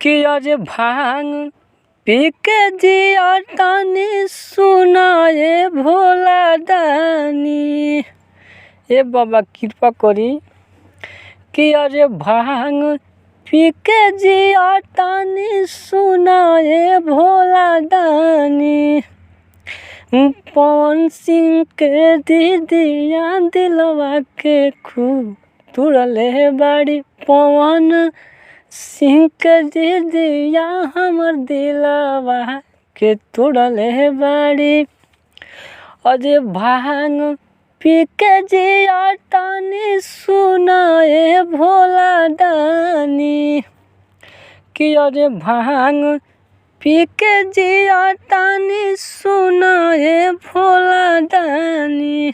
कि अरे भांग पी के जिया तानी सुनाए भोला दानी। ए बाबा कृपा करी कि अरे भांग पी के जिया तानी सुनाए भोला दानी। पवन सिंह के दीदिया दिलवा के खूब तुरले बाड़ी। पवन सिंह के दीदिया हमर दिलवा के तुरले बाड़ी। अरे भांग पी के जिया तानी सुनाए भोला दानी। कि अरे भांग पी के जिया तानी सुनाए भोला दानी।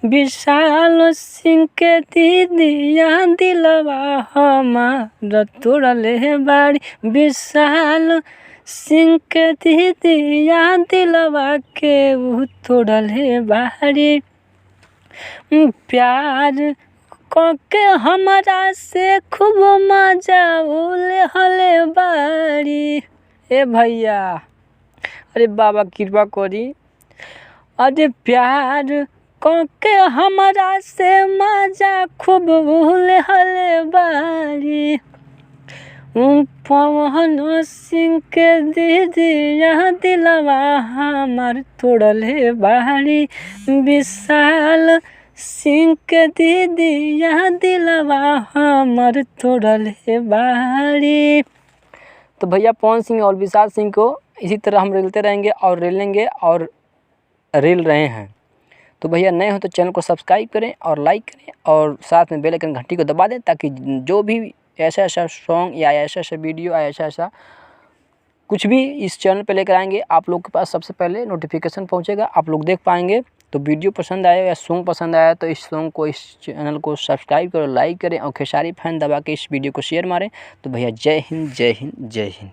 विशाल सिंह के दीदिया दिलवा हमार तुरले बाड़ी। विशाल सिंह के दीदिया दिलवा के तुरले बाड़ी। प्यार के हमरा से खूब मजा उले बाड़ी। ए भैया अरे बाबा कृपा करी। अरे प्यार के हमरा से मजा खूब उले बाड़ी। पवन सिंह के दीदिया दिलवा हमार तोड़ले बाड़ी। विशाल सिंह के दीदिया दिलवा हमार तोड़ले बाड़ी। तो भैया पवन सिंह और विशाल सिंह को इसी तरह हम रेलते रहेंगे और रेलेंगे और रेल रहे हैं। तो भैया नए हो तो चैनल को सब्सक्राइब करें और लाइक करें और साथ में बेल आइकन घंटी को दबा दें, ताकि जो भी ऐसा सॉन्ग या ऐसा वीडियो या ऐसा कुछ भी इस चैनल पे लेकर आएंगे आप लोग के पास सबसे पहले नोटिफिकेशन पहुंचेगा, आप लोग देख पाएंगे। तो वीडियो पसंद आया या सॉन्ग पसंद आया तो इस सॉन्ग को, इस चैनल को सब्सक्राइब करें, लाइक करें और खेसारी फैन दबा के इस वीडियो को शेयर मारें। तो भैया जय हिंद जय हिंद जय हिंद।